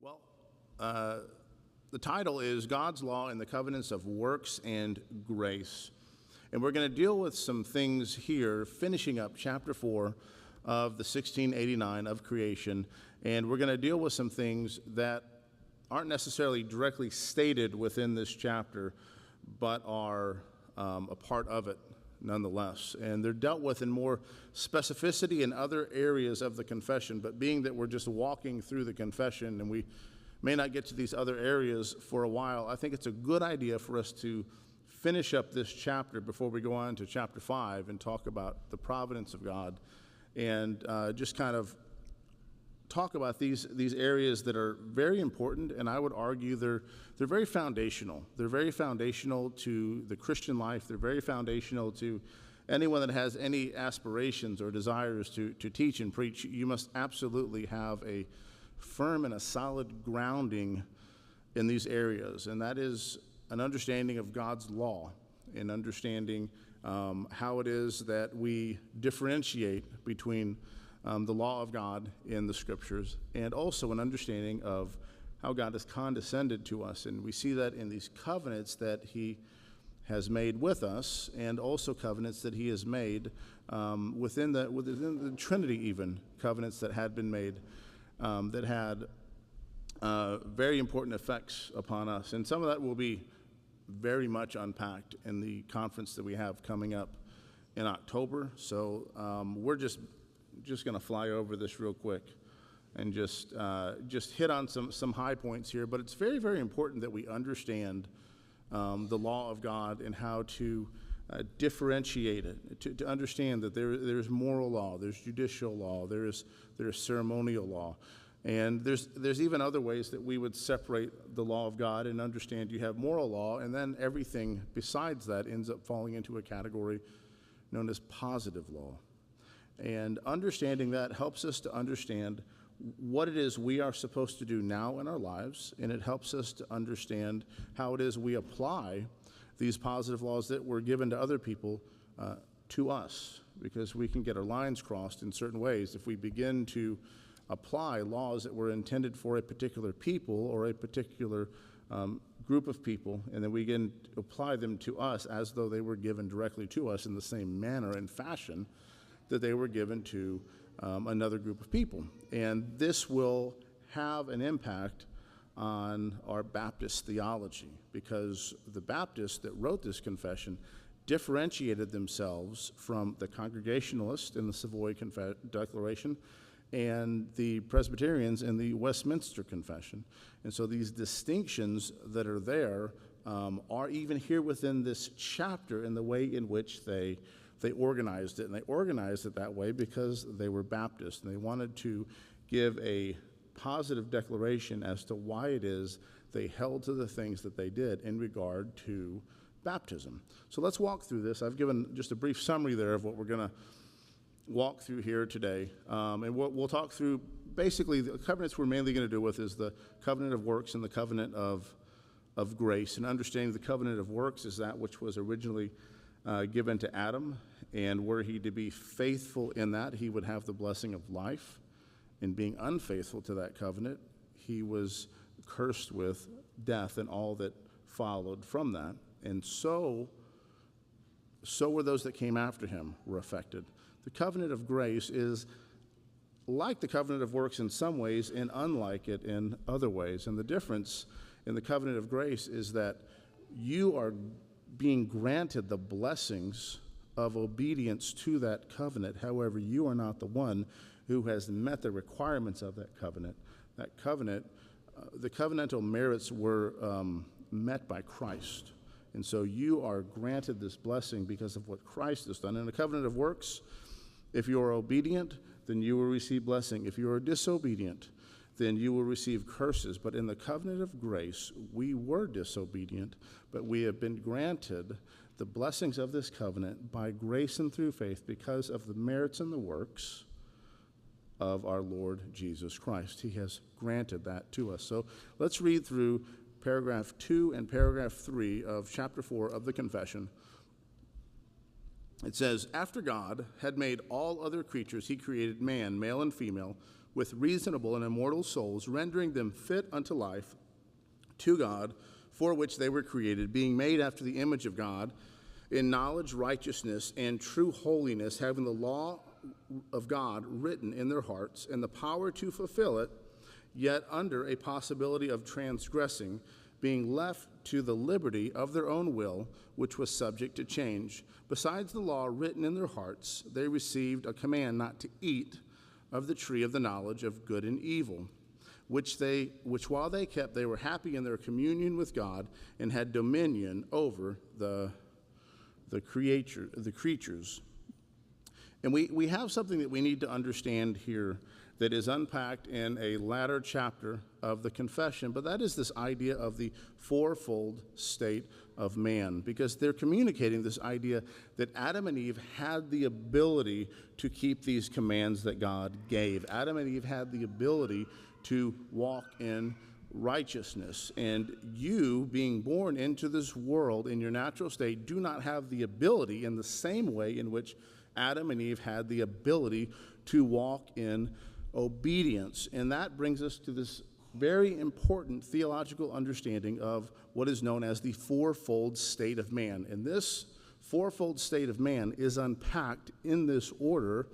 Well, the title is God's Law and the Covenants of Works and Grace. And we're going to deal with some things here, finishing up chapter 4 of the 1689 of creation. And we're going to deal with some things that aren't necessarily directly stated within this chapter, but are a part of it nonetheless. And they're dealt with in more specificity in other areas of the confession, but being that we're just walking through the confession and we may not get to these other areas for a while, I think it's a good idea for us to finish up this chapter before we go on to chapter 5 and talk about the providence of God and just kind of talk about these areas that are very important, and I would argue they're very foundational. They're very foundational to the Christian life. They're very foundational to anyone that has any aspirations or desires to teach and preach. You must absolutely have a firm and a solid grounding in these areas, and that is an understanding of God's law and understanding how it is that we differentiate between the law of God in the scriptures, and also an understanding of how God has condescended to us. And we see that in these covenants that he has made with us, and also covenants that he has made within the Trinity, even covenants that had been made that had very important effects upon us. And some of that will be very much unpacked in the conference that we have coming up in October. So we're just going to fly over this real quick and just hit on some high points here. But it's very, very important that we understand the law of God and how to differentiate it, to understand that there's moral law, there's judicial law, there's ceremonial law. And there's even other ways that we would separate the law of God and understand you have moral law, and then everything besides that ends up falling into a category known as positive law. And understanding that helps us to understand what it is we are supposed to do now in our lives, and it helps us to understand how it is we apply these positive laws that were given to other people to us, because we can get our lines crossed in certain ways if we begin to apply laws that were intended for a particular people or a particular group of people, and then we can apply them to us as though they were given directly to us in the same manner and fashion that they were given to another group of people. And this will have an impact on our Baptist theology, because the Baptists that wrote this confession differentiated themselves from the Congregationalists in the Savoy Declaration and the Presbyterians in the Westminster Confession. And so these distinctions that are there are even here within this chapter in the way in which they organized it. And they organized it that way because they were Baptists, and they wanted to give a positive declaration as to why it is they held to the things that they did in regard to baptism. So let's walk through this. I've given just a brief summary there of what we're going to walk through here today. And we'll talk through, basically, the covenants we're mainly going to deal with is the covenant of works and the covenant of grace. And understanding the covenant of works is that which was originally given to Adam, and were he to be faithful in that, he would have the blessing of life. In being unfaithful to that covenant, he was cursed with death and all that followed from that. And so were those that came after him were affected. The covenant of grace is like the covenant of works in some ways and unlike it in other ways. And the difference in the covenant of grace is that you are being granted the blessings of obedience to that covenant. However, you are not the one who has met the requirements of that covenant. That covenant, the covenantal merits were met by Christ. And so you are granted this blessing because of what Christ has done. In the covenant of works, if you are obedient, then you will receive blessing. If you are disobedient, then you will receive curses. But in the covenant of grace, we were disobedient, but we have been granted the blessings of this covenant by grace and through faith because of the merits and the works of our Lord Jesus Christ. He has granted that to us. So let's read through paragraph 2 and paragraph 3 of chapter 4 of the confession. It says, "After God had made all other creatures, he created man, male and female, with reasonable and immortal souls, rendering them fit unto life to God, for which they were created, being made after the image of God, in knowledge, righteousness, and true holiness, having the law of God written in their hearts, and the power to fulfill it, yet under a possibility of transgressing, being left to the liberty of their own will, which was subject to change. Besides the law written in their hearts, they received a command not to eat of the tree of the knowledge of good and evil, which while they kept, they were happy in their communion with God, and had dominion over the creatures. And we have something that we need to understand here that is unpacked in a latter chapter of the confession, but that is this idea of the fourfold state of man, because they're communicating this idea that Adam and Eve had the ability to keep these commands that God gave. Adam and Eve had the ability to walk in righteousness, and you, being born into this world in your natural state, do not have the ability in the same way in which Adam and Eve had the ability to walk in obedience. And that brings us to this very important theological understanding of what is known as the fourfold state of man. And this fourfold state of man is unpacked in this order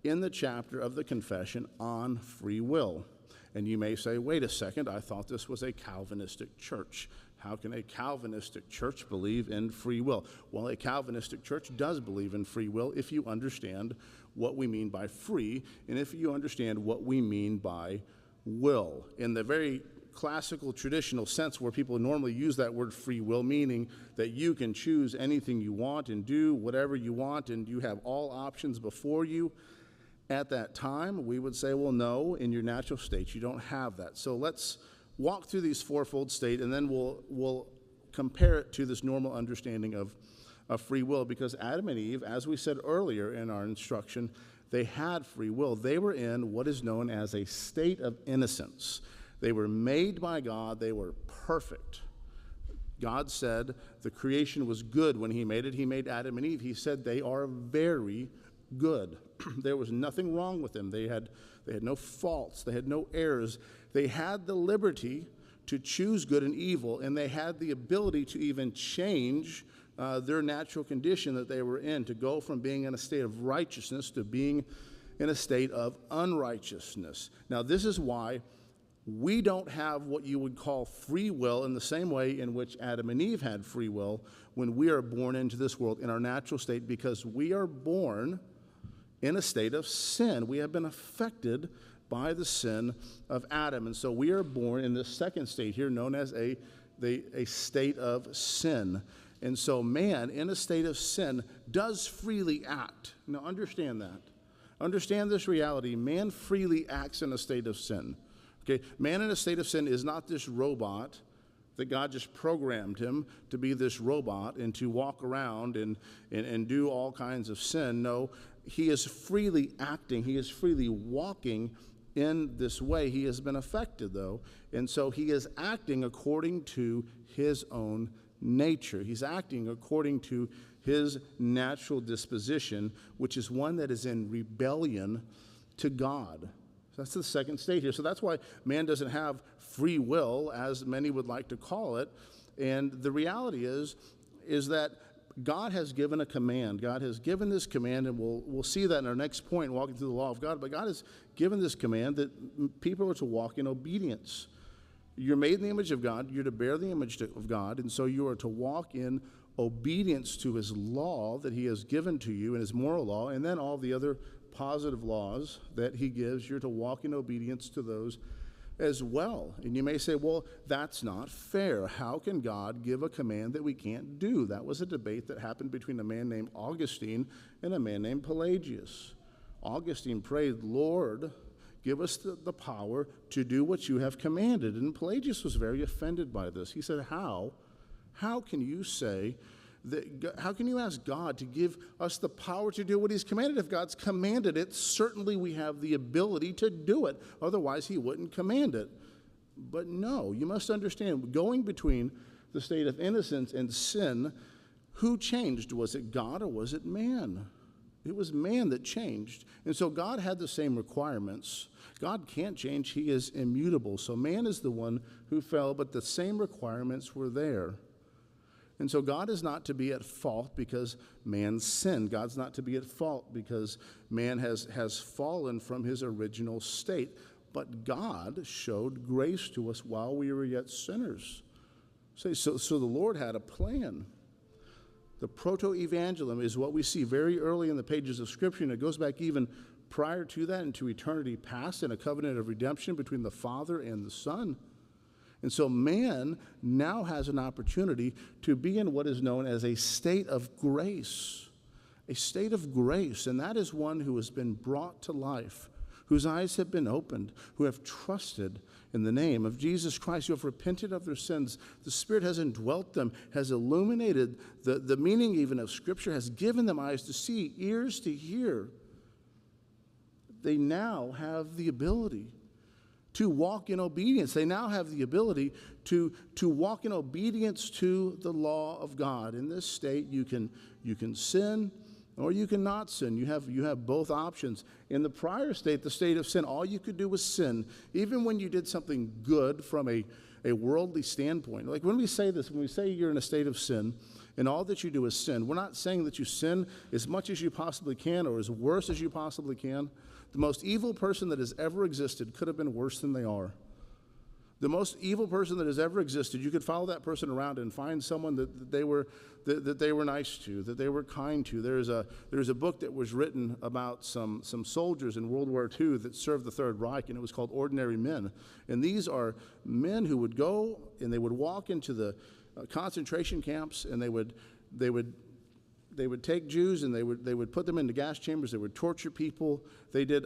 in the chapter of the confession on free will. And you may say, wait a second, I thought this was a Calvinistic church. How can a Calvinistic church believe in free will? Well, a Calvinistic church does believe in free will if you understand what we mean by free, and if you understand what we mean by will. In the very classical traditional sense where people normally use that word free will, meaning that you can choose anything you want and do whatever you want and you have all options before you, at that time we would say, well, no, in your natural state you don't have that. So let's walk through these fourfold state, and then we'll compare it to this normal understanding of free will, because Adam and Eve, as we said earlier in our instruction, they had free will. They were in what is known as a state of innocence. They were made by God. They were perfect. God said the creation was good when he made it. He made Adam and Eve. He said they are very good. There was nothing wrong with them. They had no faults. They had no errors. They had the liberty to choose good and evil, and they had the ability to even change their natural condition that they were in, to go from being in a state of righteousness to being in a state of unrighteousness. Now, this is why we don't have what you would call free will in the same way in which Adam and Eve had free will when we are born into this world in our natural state, because we are born in a state of sin. We have been affected by the sin of Adam, and so we are born in this second state here known as a state of sin. And so man in a state of sin does freely act. Now understand that. Understand this reality. Man freely acts in a state of sin. Okay, man in a state of sin is not this robot that God just programmed him to be this robot and to walk around and do all kinds of sin. No, he is freely acting. He is freely walking in this way. He has been affected, though, and so he is acting according to his own nature. He's acting according to his natural disposition, which is one that is in rebellion to God. That's the second state here. So that's why man doesn't have free will, as many would like to call it. And the reality is that God has given a command. God has given this command, and we'll see that in our next point, walking through the law of God. But God has given this command that people are to walk in obedience. You're made in the image of God. You're to bear the image of God. And so you are to walk in obedience to his law that he has given to you, and his moral law, and then all the other positive laws that he gives. You're to walk in obedience to those as well. And you may say, well, that's not fair. How can God give a command that we can't do? That was a debate that happened between a man named Augustine and a man named Pelagius. Augustine prayed, Lord, give us the power to do what you have commanded. And Pelagius was very offended by this. He said, how can you say that, how can you ask God to give us the power to do what he's commanded? If God's commanded it, certainly we have the ability to do it. Otherwise, he wouldn't command it. But no, you must understand, going between the state of innocence and sin, who changed? Was it God or was it man? It was man that changed. And so God had the same requirements. God can't change. He is immutable. So man is the one who fell, but the same requirements were there. And so God is not to be at fault because man sinned. God's not to be at fault because man has fallen from his original state. But God showed grace to us while we were yet sinners. So the Lord had a plan. The proto-evangelium is what we see very early in the pages of Scripture, and it goes back even prior to that into eternity past in a covenant of redemption between the Father and the Son. And so man now has an opportunity to be in what is known as a state of grace. A state of grace, and that is one who has been brought to life, whose eyes have been opened, who have trusted in the name of Jesus Christ, who have repented of their sins. The Spirit has indwelt them, has illuminated the meaning even of Scripture, has given them eyes to see, ears to hear. They now have the ability to walk in obedience. They now have the ability to walk in obedience to the law of God. In this state, you can sin or you cannot sin. You have both options. In the prior state, the state of sin, all you could do was sin. Even when you did something good from a worldly standpoint. Like when we say this, when we say you're in a state of sin, and all that you do is sin, we're not saying that you sin as much as you possibly can or as worse as you possibly can. The most evil person that has ever existed could have been worse than they are. The most evil person that has ever existed, you could follow that person around and find someone that they were nice to, that they were kind to. There's a book that was written about some soldiers in World War II that served the Third Reich, and it was called Ordinary Men. And these are men who would go and they would walk into the concentration camps, and they would take Jews and they would put them into gas chambers. They would torture people. They did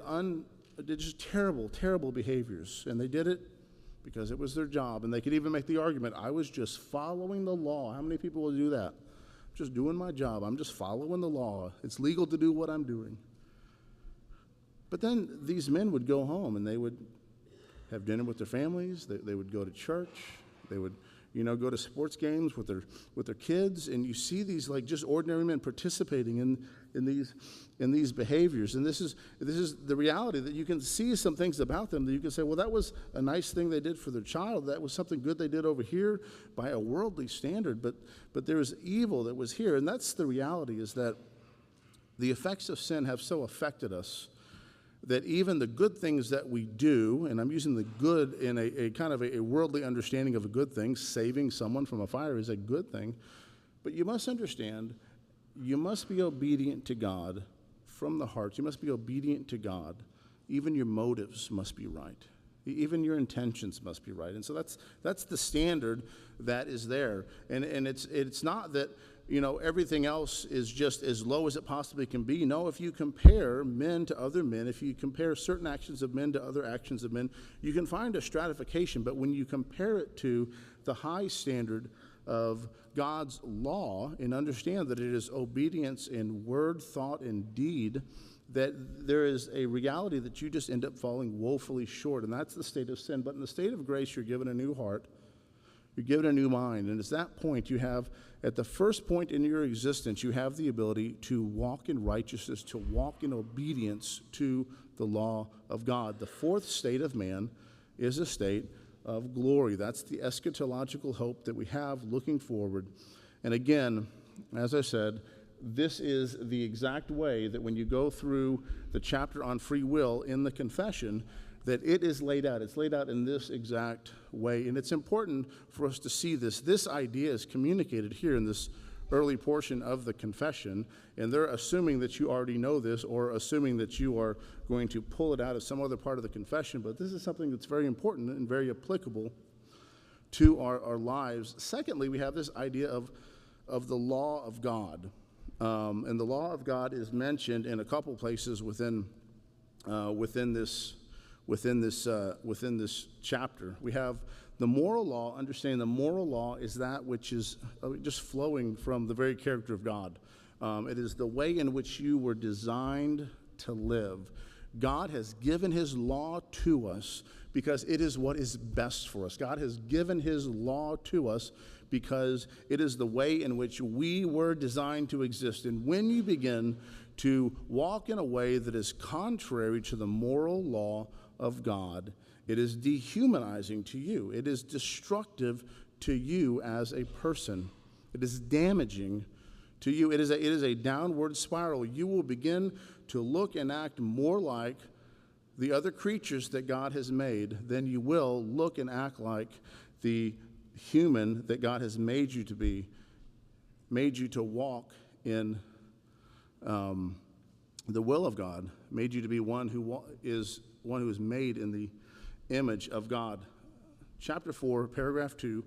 just terrible, terrible behaviors, and they did it because it was their job. And they could even make the argument, I was just following the law. How many people will do that? I'm just doing my job. I'm just following the law. It's legal to do what I'm doing. But then these men would go home and they would have dinner with their families. They would go to church. They would go to sports games with their kids, and you see these like just ordinary men participating in these behaviors. And this is the reality, that you can see some things about them that you can say, well, that was a nice thing they did for their child. That was something good they did over here by a worldly standard. But there was evil that was here, and that's the reality, is that the effects of sin have so affected us that even the good things that we do, and I'm using the good in a kind of a worldly understanding of a good thing, saving someone from a fire is a good thing, but you must understand, you must be obedient to God from the heart. You must be obedient to God. Even your motives must be right. Even your intentions must be right. And so that's the standard that is there. And it's not that everything else is just as low as it possibly can be. No, if you compare men to other men, if you compare certain actions of men to other actions of men, you can find a stratification. But when you compare it to the high standard of God's law and understand that it is obedience in word, thought, and deed, that there is a reality that you just end up falling woefully short, and that's the state of sin. But in the state of grace, you're given a new heart. You're given a new mind, and at that point at the first point in your existence, you have the ability to walk in righteousness, to walk in obedience to the law of God. The fourth state of man is a state of glory. That's the eschatological hope that we have looking forward. And again, as I said, this is the exact way that when you go through the chapter on free will in the confession, that it is laid out. It's laid out in this exact way. And it's important for us to see this. This idea is communicated here in this early portion of the confession. And they're assuming that you already know this, or assuming that you are going to pull it out of some other part of the confession. But this is something that's very important and very applicable to our lives. Secondly, we have this idea of the law of God. And the law of God is mentioned in a couple places within this chapter. We have the moral law. Understanding the moral law is that which is just flowing from the very character of God. It is the way in which you were designed to live. God has given his law to us because it is what is best for us. God has given his law to us because it is the way in which we were designed to exist. And when you begin to walk in a way that is contrary to the moral law of God, it is dehumanizing to you. It is destructive to you as a person. It is damaging to you. It is a downward spiral. You will begin to look and act more like the other creatures that God has made than you will look and act like the human that God has made you to be, made you to walk in the will of God, made you to be one who is made in the image of God. Chapter 4, paragraph 2,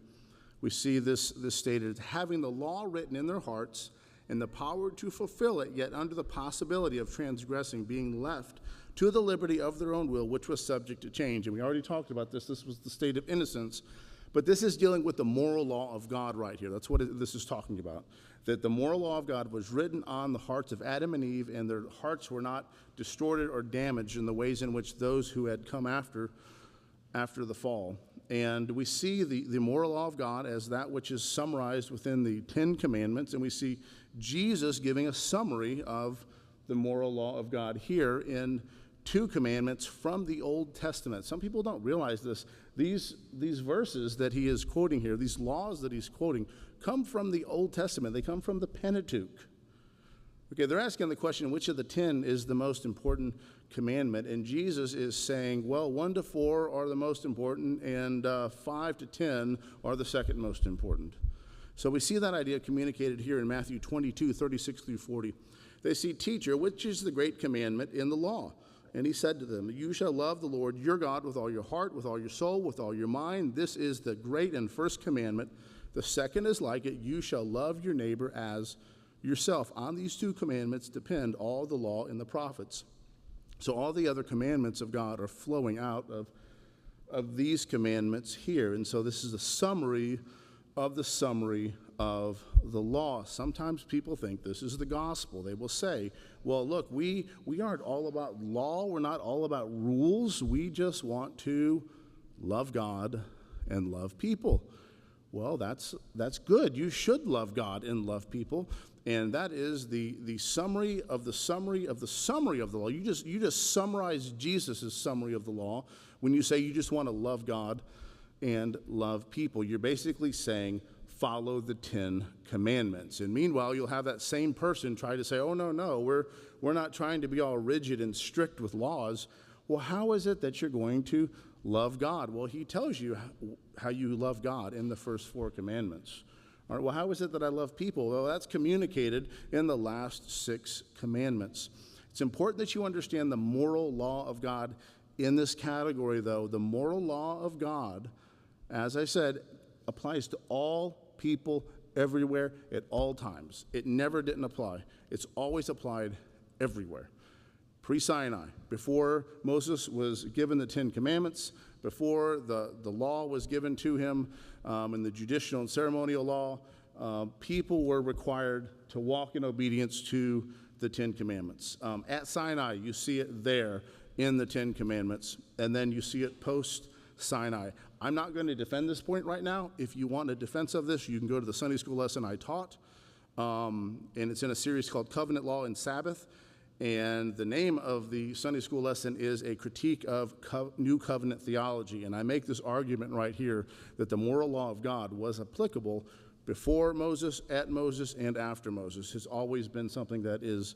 we see this stated, having the law written in their hearts and the power to fulfill it, yet under the possibility of transgressing, being left to the liberty of their own will, which was subject to change. And we already talked about this. This was the state of innocence. But this is dealing with the moral law of God right here. That's what this is talking about. That the moral law of God was written on the hearts of Adam and Eve, and their hearts were not distorted or damaged in the ways in which those who had come after the fall. And we see the moral law of God as that which is summarized within the Ten Commandments, and we see Jesus giving a summary of the moral law of God here in 2 commandments from the Old Testament. Some people don't realize this. These verses that he is quoting here, these laws that he's quoting, come from the Old Testament. They come from the Pentateuch. Okay, they're asking the question, which of the 10 is the most important commandment? And Jesus is saying, well, 1 to 4 are the most important, and 5 to 10 are the second most important. So we see that idea communicated here in Matthew 22, 36 through 40. They see, teacher, which is the great commandment in the law? And he said to them, you shall love the Lord your God with all your heart, with all your soul, with all your mind. This is the great and first commandment. The second is like it. You shall love your neighbor as yourself. On these 2 commandments depend all the law and the prophets. So all the other commandments of God are flowing out of these commandments here. And so this is a summary of the law. Sometimes people think this is the gospel. They will say, well, look, we aren't all about law. We're not all about rules. We just want to love God and love people. Well, that's good. You should love God and love people. And that is the summary of the summary of the summary of the law. You just summarize Jesus' summary of the law when you say you just want to love God and love people. You're basically saying, follow the 10 commandments. And meanwhile, you'll have that same person try to say, oh, no, we're not trying to be all rigid and strict with laws. Well, how is it that you're going to love God? Well, he tells you how you love God in the first 4 commandments. All right, well, how is it that I love people? Well, that's communicated in the last 6 commandments. It's important that you understand the moral law of God in this category, though. The moral law of God, as I said, applies to all people everywhere at all times. It never didn't apply. It's always applied everywhere. Pre-Sinai, before Moses was given the 10 commandments, before the law was given to him in the judicial and ceremonial law, people were required to walk in obedience to the 10 commandments. At Sinai, you see it there in the 10 commandments, and then you see it post-Sinai. I'm not going to defend this point right now. If you want a defense of this, you can go to the Sunday school lesson I taught, and it's in a series called Covenant Law and Sabbath. And the name of the Sunday school lesson is a critique of New Covenant theology. And I make this argument right here that the moral law of God was applicable before Moses, at Moses, and after Moses. It's always been something that is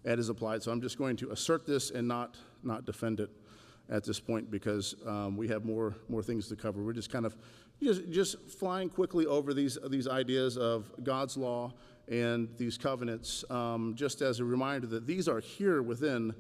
applied. So I'm just going to assert this and not defend it at this point because we have more things to cover. We're just kind of just flying quickly over these ideas of God's law and these covenants, just as a reminder that these are here within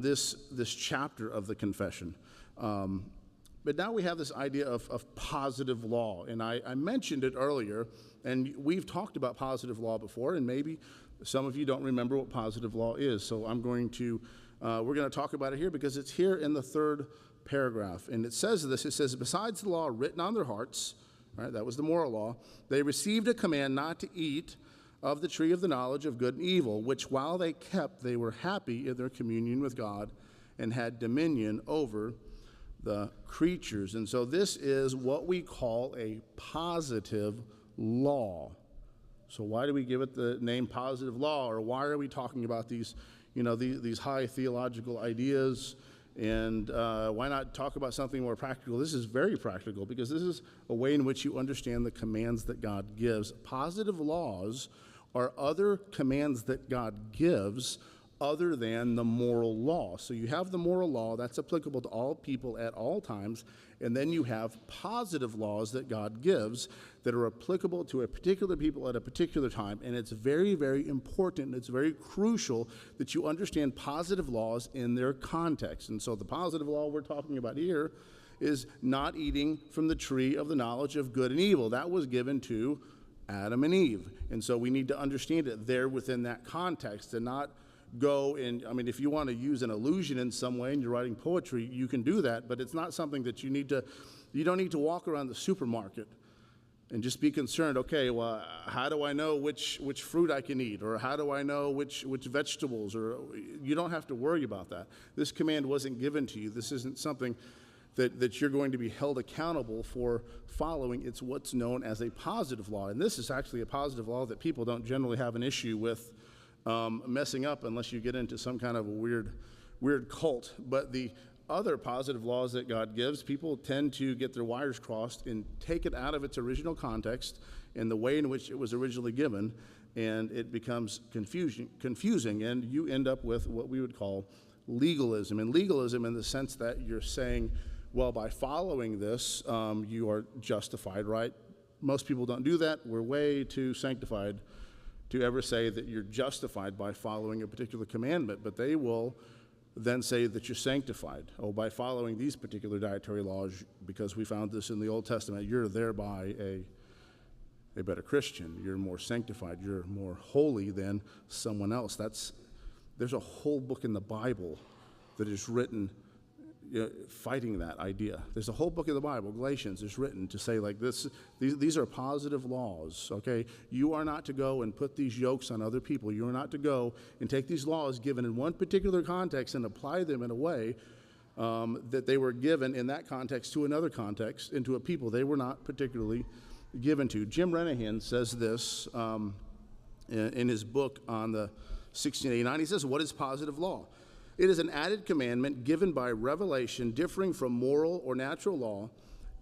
this chapter of the confession. But now we have this idea of positive law, and I mentioned it earlier, and we've talked about positive law before, and maybe some of you don't remember what positive law is, so we're going to talk about it here because it's here in the 3rd paragraph, and it says this, it says, besides the law written on their hearts, right, that was the moral law, they received a command not to eat of the tree of the knowledge of good and evil, which while they kept, they were happy in their communion with God and had dominion over the creatures. And so this is what we call a positive law. So why do we give it the name positive law, or why are we talking about these high theological ideas? And why not talk about something more practical? This is very practical, because this is a way in which you understand the commands that God gives. Positive laws are other commands that God gives other than the moral law. So you have the moral law that's applicable to all people at all times, and then you have positive laws that God gives that are applicable to a particular people at a particular time. And it's very, very important, it's very crucial that you understand positive laws in their context. And so the positive law we're talking about here is not eating from the tree of the knowledge of good and evil. That was given to Adam and Eve. And so we need to understand it there within that context, and not go and, if you want to use an illusion in some way and you're writing poetry, you can do that, but it's not something that you don't need to walk around the supermarket and just be concerned, okay, well, how do I know which fruit I can eat, or how do I know which vegetables, or you don't have to worry about that. This command wasn't given to you. This isn't something that you're going to be held accountable for following. It's what's known as a positive law, and this is actually a positive law that people don't generally have an issue with messing up unless you get into some kind of a weird cult. But the other positive laws that God gives, people tend to get their wires crossed and take it out of its original context and the way in which it was originally given, and it becomes confusing, and you end up with what we would call legalism. And legalism in the sense that you're saying, well, by following this, you are justified, right? Most people don't do that. We're way too sanctified to ever say that you're justified by following a particular commandment, but they will then say that you're sanctified. Oh, by following these particular dietary laws, because we found this in the Old Testament, you're thereby a better Christian. You're more sanctified. You're more holy than someone else. There's a whole book in the Bible that is written fighting that idea. There's a whole book of the Bible, Galatians, is written to say like this, these are positive laws, okay? You are not to go and put these yokes on other people. You are not to go and take these laws given in one particular context and apply them in a way that they were given in that context to another context, into a people they were not particularly given to. Jim Renahan says this in his book on the 1689. He says, what is positive law? It is an added commandment given by revelation, differing from moral or natural law,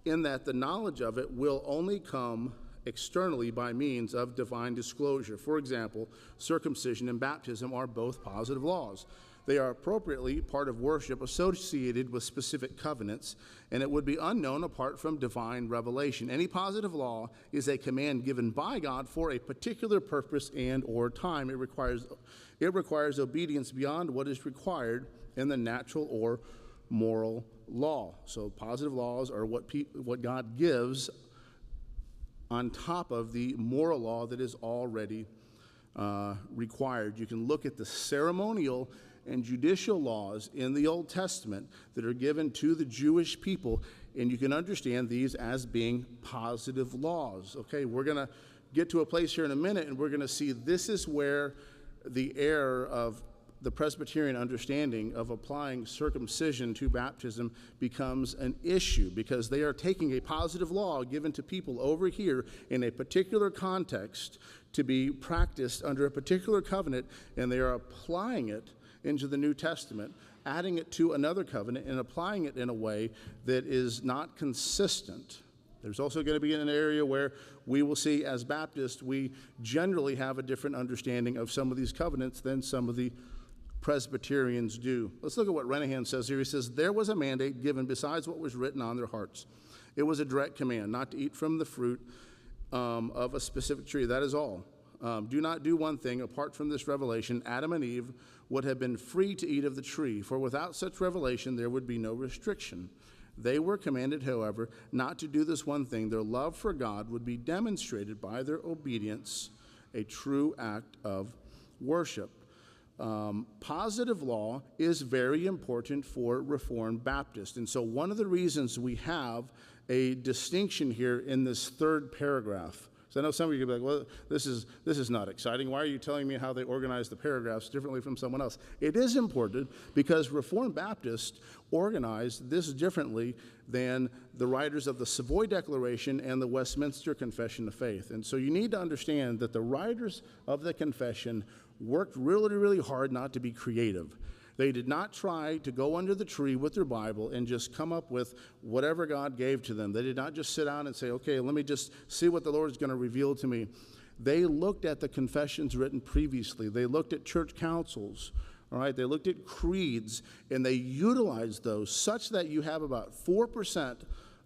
in that the knowledge of it will only come externally by means of divine disclosure. For example, circumcision and baptism are both positive laws. They are appropriately part of worship associated with specific covenants, and it would be unknown apart from divine revelation. Any positive law is a command given by God for a particular purpose and or time. It requires obedience beyond what is required in the natural or moral law. So positive laws are what God gives on top of the moral law that is already required. You can look at the ceremonial and judicial laws in the Old Testament that are given to the Jewish people, and you can understand these as being positive laws. Okay, we're going to get to a place here in a minute, and we're going to see this is where the error of the Presbyterian understanding of applying circumcision to baptism becomes an issue, because they are taking a positive law given to people over here in a particular context to be practiced under a particular covenant, and they are applying it into the New Testament, adding it to another covenant and applying it in a way that is not consistent. There's also going to be an area where we will see, as Baptists, we generally have a different understanding of some of these covenants than some of the Presbyterians do. Let's look at what Renahan says here. He says, there was a mandate given besides what was written on their hearts. It was a direct command not to eat from the fruit of a specific tree. That is all. Do not do one thing. Apart from this revelation, Adam and Eve would have been free to eat of the tree, for without such revelation there would be no restriction. They were commanded, however, not to do this one thing. Their love for God would be demonstrated by their obedience, a true act of worship. Positive law is very important for Reformed Baptists. And so one of the reasons we have a distinction here in this third paragraph, it's So I know some of you will be like, well, this is not exciting. Why are you telling me how they organize the paragraphs differently from someone else? It is important because Reformed Baptists organized this differently than the writers of the Savoy Declaration and the Westminster Confession of Faith. And so you need to understand that the writers of the confession worked really, really hard not to be creative. They did not try to go under the tree with their Bible and just come up with whatever God gave to them. They did not just sit down and say, okay, let me just see what the Lord is going to reveal to me. They looked at the confessions written previously. They looked at church councils, all right? They looked at creeds, and they utilized those such that you have about 4%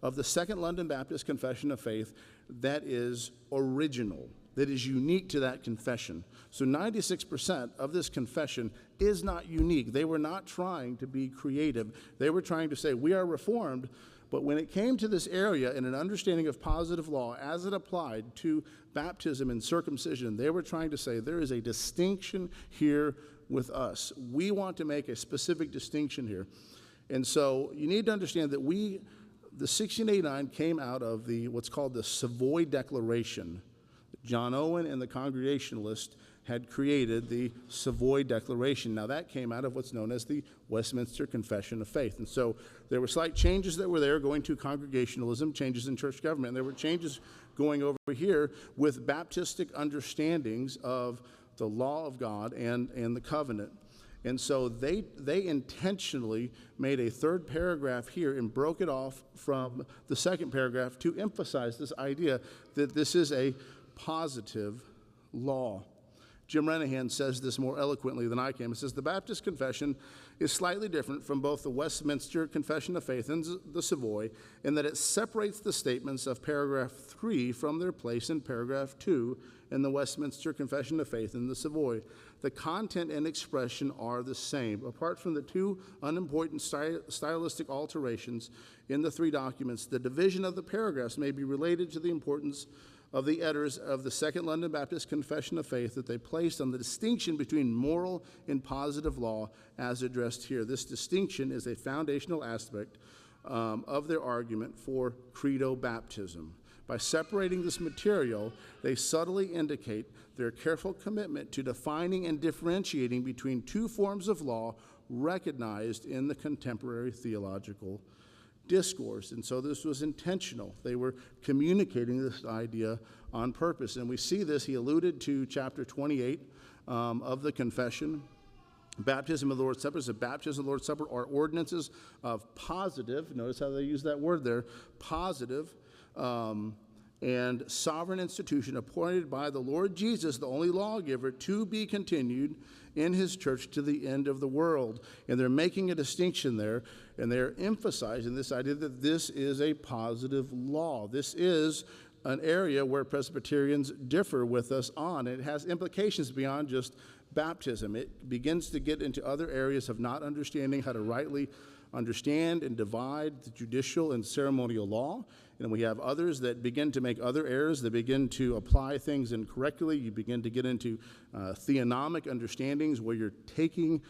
of the Second London Baptist Confession of Faith that is original, that is unique to that confession. So 96% of this confession is not unique. They were not trying to be creative. They were trying to say, we are Reformed, but when it came to this area and an understanding of positive law as it applied to baptism and circumcision, they were trying to say there is a distinction here with us. We want to make a specific distinction here. And so you need to understand that the 1689 came out of what's called the Savoy Declaration. John Owen and the Congregationalists had created the Savoy Declaration. Now that came out of what's known as the Westminster Confession of Faith. And so there were slight changes that were there going to Congregationalism, changes in church government. And there were changes going over here with Baptistic understandings of the law of God and the covenant. And so they intentionally made a third paragraph here and broke it off from the second paragraph to emphasize this idea that this is a positive law. Jim Renahan says this more eloquently than I can. It says, the Baptist Confession is slightly different from both the Westminster Confession of Faith and the Savoy in that it separates the statements of paragraph 3 from their place in paragraph 2 in the Westminster Confession of Faith and the Savoy. The content and expression are the same. Apart from the two unimportant stylistic alterations in the three documents, the division of the paragraphs may be related to the importance of the editors of the Second London Baptist Confession of Faith that they placed on the distinction between moral and positive law as addressed here. This distinction is a foundational aspect of their argument for credo baptism. By separating this material, they subtly indicate their careful commitment to defining and differentiating between two forms of law recognized in the contemporary theological discourse. And so this was intentional. They were communicating this idea on purpose. And we see this, he alluded to chapter 28 of the confession. Baptism of the Lord's Supper. So baptism of the Lord's Supper are ordinances of positive, notice how they use that word there, positive and sovereign institution appointed by the Lord Jesus, the only lawgiver, to be continued in his church to the end of the world. And they're making a distinction there, and they're emphasizing this idea that this is a positive law. This is an area where Presbyterians differ with us on. It has implications beyond just baptism. It begins to get into other areas of not understanding how to rightly understand and divide the judicial and ceremonial law. And we have others that begin to make other errors, that begin to apply things incorrectly. You begin to get into theonomic understandings where you're taking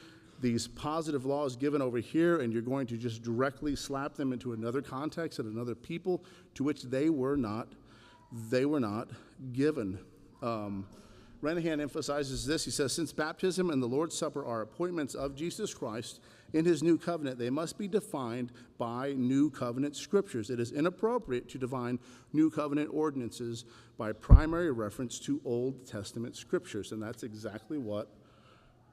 these positive laws given over here and you're going to just directly slap them into another context and another people to which they were not given. Renahan emphasizes this. He says, since baptism and the Lord's Supper are appointments of Jesus Christ in his new covenant, they must be defined by new covenant scriptures. It is inappropriate to define new covenant ordinances by primary reference to Old Testament scriptures. And that's exactly what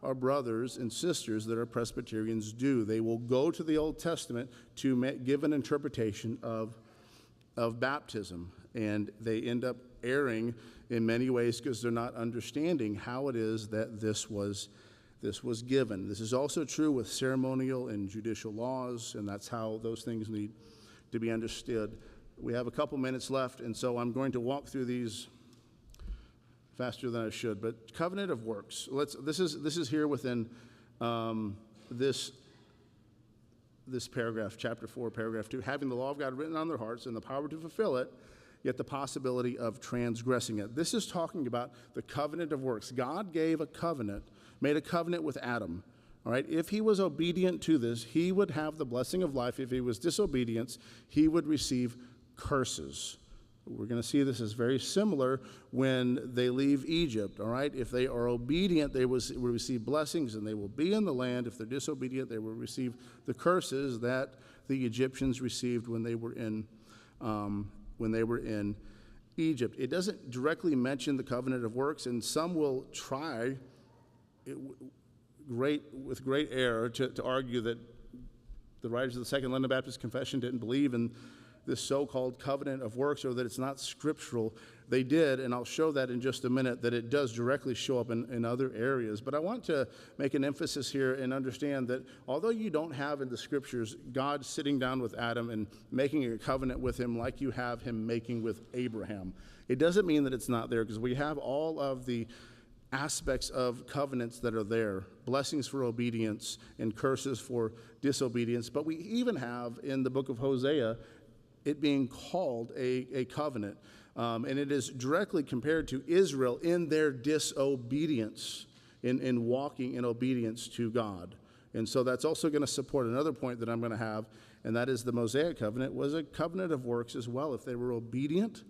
our brothers and sisters that are Presbyterians do. They will go to the Old Testament to give an interpretation of baptism. And they end up erring in many ways because they're not understanding how it is that this was given. This is also true with ceremonial and judicial laws, and that's how those things need to be understood. We have a couple minutes left, and so I'm going to walk through these faster than I should. But covenant of works. This is here within this paragraph, chapter 4, paragraph 2, having the law of God written on their hearts and the power to fulfill it, yet the possibility of transgressing it. This is talking about the covenant of works. God gave a covenant, made a covenant with Adam. All right, if he was obedient to this, he would have the blessing of life. If he was disobedient, he would receive curses. We're going to see this is very similar when they leave Egypt, all right? If they are obedient, they will receive blessings, and they will be in the land. If they're disobedient, they will receive the curses that the Egyptians received when they were in Egypt. It doesn't directly mention the covenant of works, and some will try with great error to argue that the writers of the Second London Baptist Confession didn't believe in this so-called covenant of works, or that it's not scriptural. They did, and I'll show that in just a minute, that it does directly show up in other areas. But I want to make an emphasis here and understand that although you don't have in the scriptures God sitting down with Adam and making a covenant with him like you have him making with Abraham, it doesn't mean that it's not there, because we have all of the aspects of covenants that are there, blessings for obedience and curses for disobedience. But we even have in the book of Hosea it being called a covenant. And it is directly compared to Israel in their disobedience, in walking in obedience to God. And so that's also going to support another point that I'm going to have, and that is the Mosaic covenant was a covenant of works as well. If they were obedient,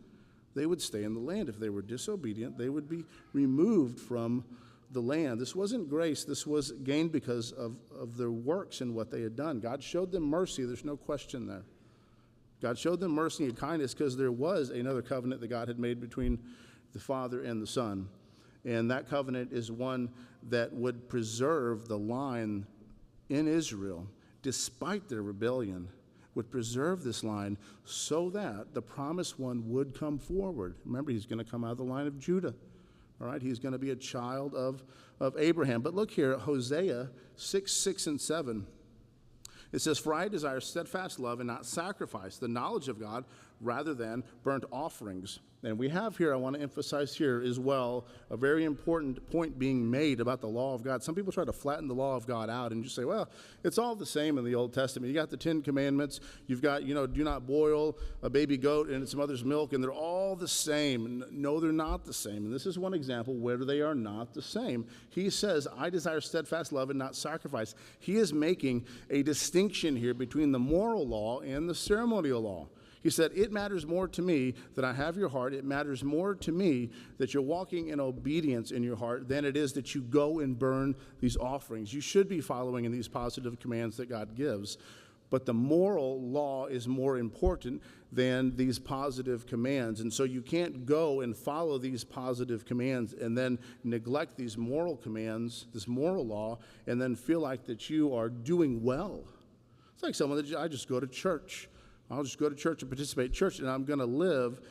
they would stay in the land. If they were disobedient, they would be removed from the land. This wasn't grace. This was gained because of their works and what they had done. God showed them mercy. There's no question there. God showed them mercy and kindness because there was another covenant that God had made between the Father and the Son. And that covenant is one that would preserve the line in Israel, despite their rebellion, would preserve this line so that the promised one would come forward. Remember, he's going to come out of the line of Judah. All right, he's going to be a child of Abraham. But look here, Hosea 6 and 7. It says, "For I desire steadfast love and not sacrifice, the knowledge of God rather than burnt offerings." And we have here, I want to emphasize here as well, a very important point being made about the law of God. Some people try to flatten the law of God out and just say, well, it's all the same in the Old Testament. You got the 10 Commandments. You've got, do not boil a baby goat in its mother's milk, and they're all the same. And no, they're not the same. And this is one example where they are not the same. He says, I desire steadfast love and not sacrifice. He is making a distinction here between the moral law and the ceremonial law. He said, it matters more to me that I have your heart. It matters more to me that you're walking in obedience in your heart than it is that you go and burn these offerings. You should be following in these positive commands that God gives. But the moral law is more important than these positive commands. And so you can't go and follow these positive commands and then neglect these moral commands, this moral law, and then feel like that you are doing well. It's like someone that I just go to church. I'll just go to church and participate in church, and I'm going to live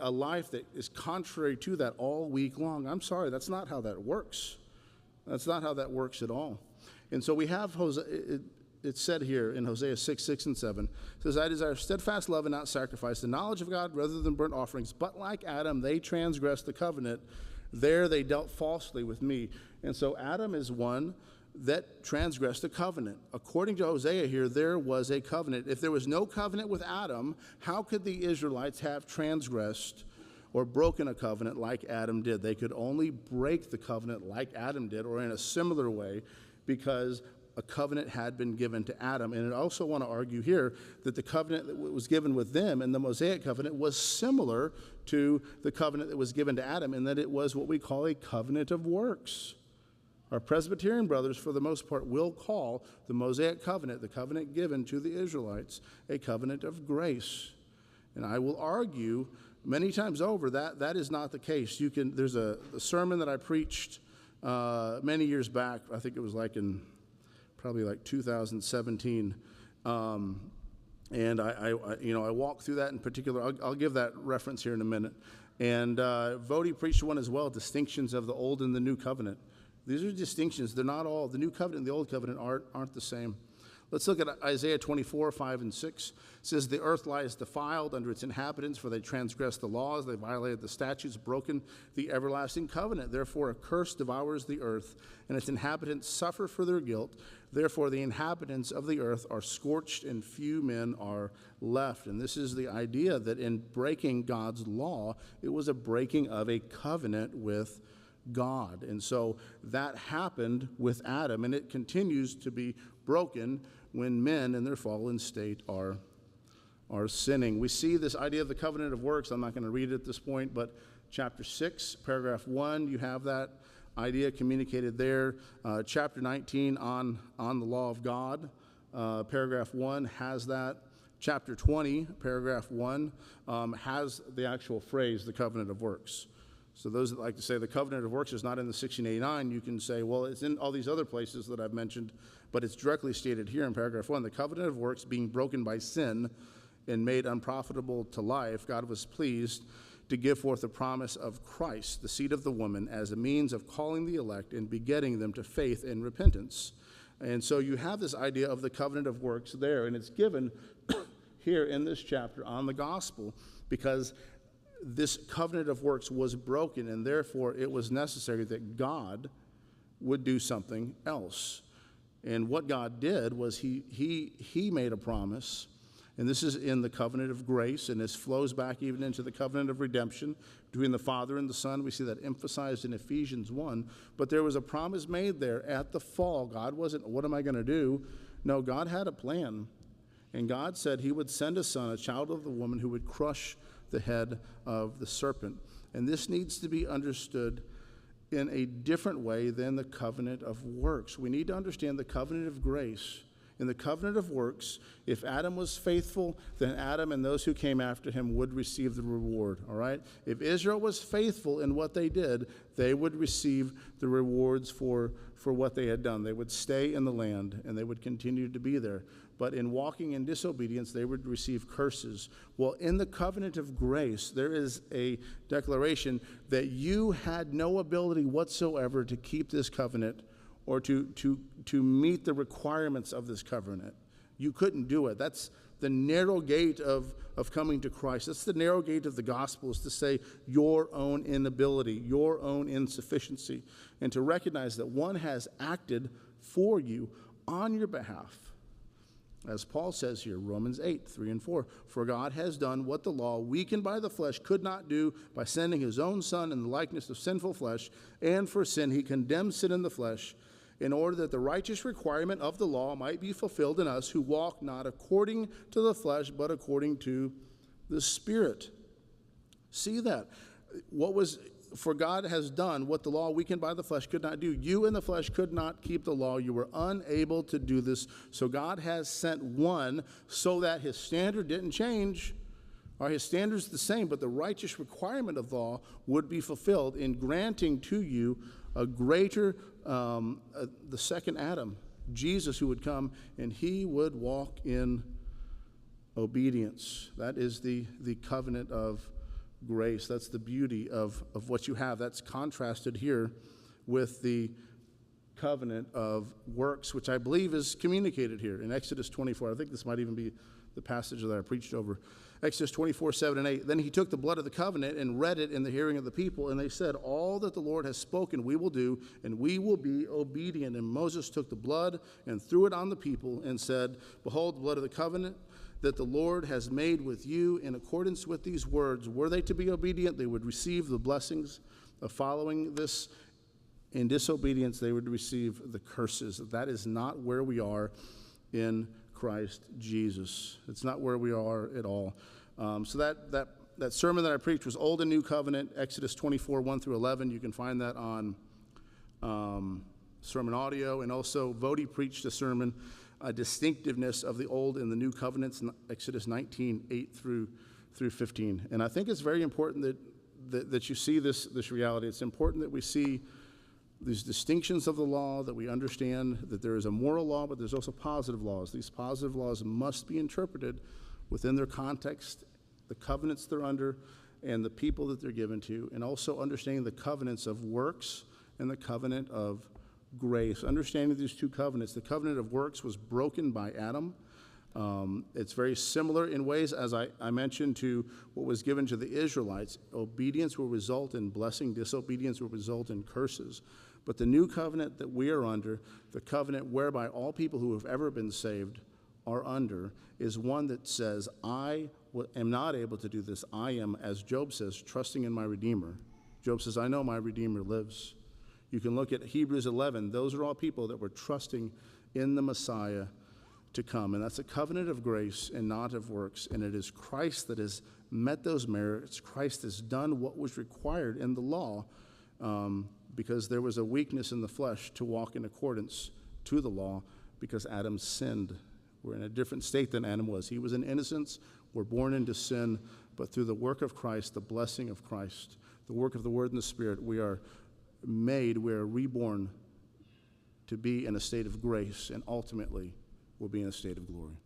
a life that is contrary to that all week long. I'm sorry, that's not how that works. That's not how that works at all. And so we have it's said here in Hosea 6 and 7. It says, I desire steadfast love and not sacrifice, the knowledge of God rather than burnt offerings. But like Adam, they transgressed the covenant. There they dealt falsely with me. And so Adam is one that transgressed the covenant. According to Hosea here, there was a covenant. If there was no covenant with Adam, how could the Israelites have transgressed or broken a covenant like Adam did? They could only break the covenant like Adam did, or in a similar way, because a covenant had been given to Adam. And I also want to argue here that the covenant that was given with them and the Mosaic covenant was similar to the covenant that was given to Adam, in that it was what we call a covenant of works. Our Presbyterian brothers, for the most part, will call the Mosaic covenant, the covenant given to the Israelites, a covenant of grace. And I will argue many times over that that is not the case. There's a sermon that I preached many years back. I think it was probably 2017. And I walked through that in particular. I'll give that reference here in a minute. And Vody preached one as well, distinctions of the Old and the New Covenant. These are distinctions. They're not all. The New Covenant and the Old Covenant aren't the same. Let's look at Isaiah 24, 5 and 6. It says, the earth lies defiled under its inhabitants, for they transgressed the laws, they violated the statutes, broken the everlasting covenant. Therefore a curse devours the earth, and its inhabitants suffer for their guilt. Therefore the inhabitants of the earth are scorched, and few men are left. And this is the idea that in breaking God's law, it was a breaking of a covenant with God. And so that happened with Adam, and it continues to be broken when men in their fallen state are are sinning. We see this idea of the covenant of works. I'm not going to read it at this point, but chapter 6, paragraph 1, you have that idea communicated there. Chapter 19 on the law of God, paragraph 1 has that. Chapter 20, paragraph 1, has the actual phrase, the covenant of works. So those that like to say the covenant of works is not in the 1689, you can say, well, it's in all these other places that I've mentioned, but it's directly stated here in paragraph 1. The covenant of works being broken by sin and made unprofitable to life, God was pleased to give forth the promise of Christ, the seed of the woman, as a means of calling the elect and begetting them to faith and repentance. And so you have this idea of the covenant of works there, and it's given here in this chapter on the gospel because this covenant of works was broken, and therefore it was necessary that God would do something else. And what God did was he made a promise, and this is in the covenant of grace, and this flows back even into the covenant of redemption between the Father and the Son. We see that emphasized in Ephesians 1. But there was a promise made there at the fall. God wasn't, what am I going to do? No, God had a plan. And God said he would send a son, a child of the woman, who would crush the head of the serpent. And this needs to be understood in a different way than the covenant of works. We need to understand the covenant of grace. In the covenant of works, if Adam was faithful, then Adam and those who came after him would receive the reward, all right? If Israel was faithful in what they did, they would receive the rewards for what they had done. They would stay in the land, and they would continue to be there. But in walking in disobedience, they would receive curses. Well, in the covenant of grace, there is a declaration that you had no ability whatsoever to keep this covenant or to meet the requirements of this covenant. You couldn't do it. That's the narrow gate of coming to Christ. That's the narrow gate of the gospel, is to say your own inability, your own insufficiency, and to recognize that one has acted for you on your behalf. As Paul says here, Romans 8, 3 and 4, for God has done what the law, weakened by the flesh, could not do by sending his own Son in the likeness of sinful flesh, and for sin he condemned sin in the flesh, in order that the righteous requirement of the law might be fulfilled in us who walk not according to the flesh, but according to the Spirit. See that? For God has done what the law weakened by the flesh could not do. You in the flesh could not keep the law. You were unable to do this. So God has sent one so that his standard didn't change. Or his standard's the same, but the righteous requirement of law would be fulfilled in granting to you a greater, the second Adam, Jesus, who would come, and he would walk in obedience. That is the covenant of grace. That's the beauty of what you have. That's contrasted here with the covenant of works, which I believe is communicated here in Exodus 24. I think this might even be the passage that I preached over. Exodus 24, 7 and 8. Then he took the blood of the covenant and read it in the hearing of the people, and they said, all that the Lord has spoken we will do, and we will be obedient. And Moses took the blood and threw it on the people and said, behold, the blood of the covenant that the Lord has made with you in accordance with these words. Were they to be obedient, they would receive the blessings of following this. In disobedience, they would receive the curses. That is not where we are in Christ Jesus. It's not where we are at all. So that sermon that I preached was Old and New Covenant, Exodus 24, 1 through 11. You can find that on sermon audio. And also, Vody preached a sermon, a distinctiveness of the Old and the New Covenants, Exodus 19, 8 through 15. And I think it's very important that you see this reality. It's important that we see these distinctions of the law, that we understand that there is a moral law, but there's also positive laws. These positive laws must be interpreted within their context, the covenants they're under, and the people that they're given to, and also understanding the covenants of works and the covenant of grace. Understanding these two covenants. The covenant of works was broken by Adam. It's very similar in ways, as I mentioned, to what was given to the Israelites. Obedience will result in blessing. Disobedience will result in curses. But the new covenant that we are under, the covenant whereby all people who have ever been saved are under, is one that says, I am not able to do this. I am, as Job says, trusting in my Redeemer. Job says, I know my Redeemer lives. You can look at Hebrews 11. Those are all people that were trusting in the Messiah to come. And that's a covenant of grace and not of works. And it is Christ that has met those merits. Christ has done what was required in the law, because there was a weakness in the flesh to walk in accordance to the law, because Adam sinned. We're in a different state than Adam was. He was in innocence. We're born into sin. But through the work of Christ, the blessing of Christ, the work of the Word and the Spirit, we are reborn to be in a state of grace, and ultimately we'll be in a state of glory.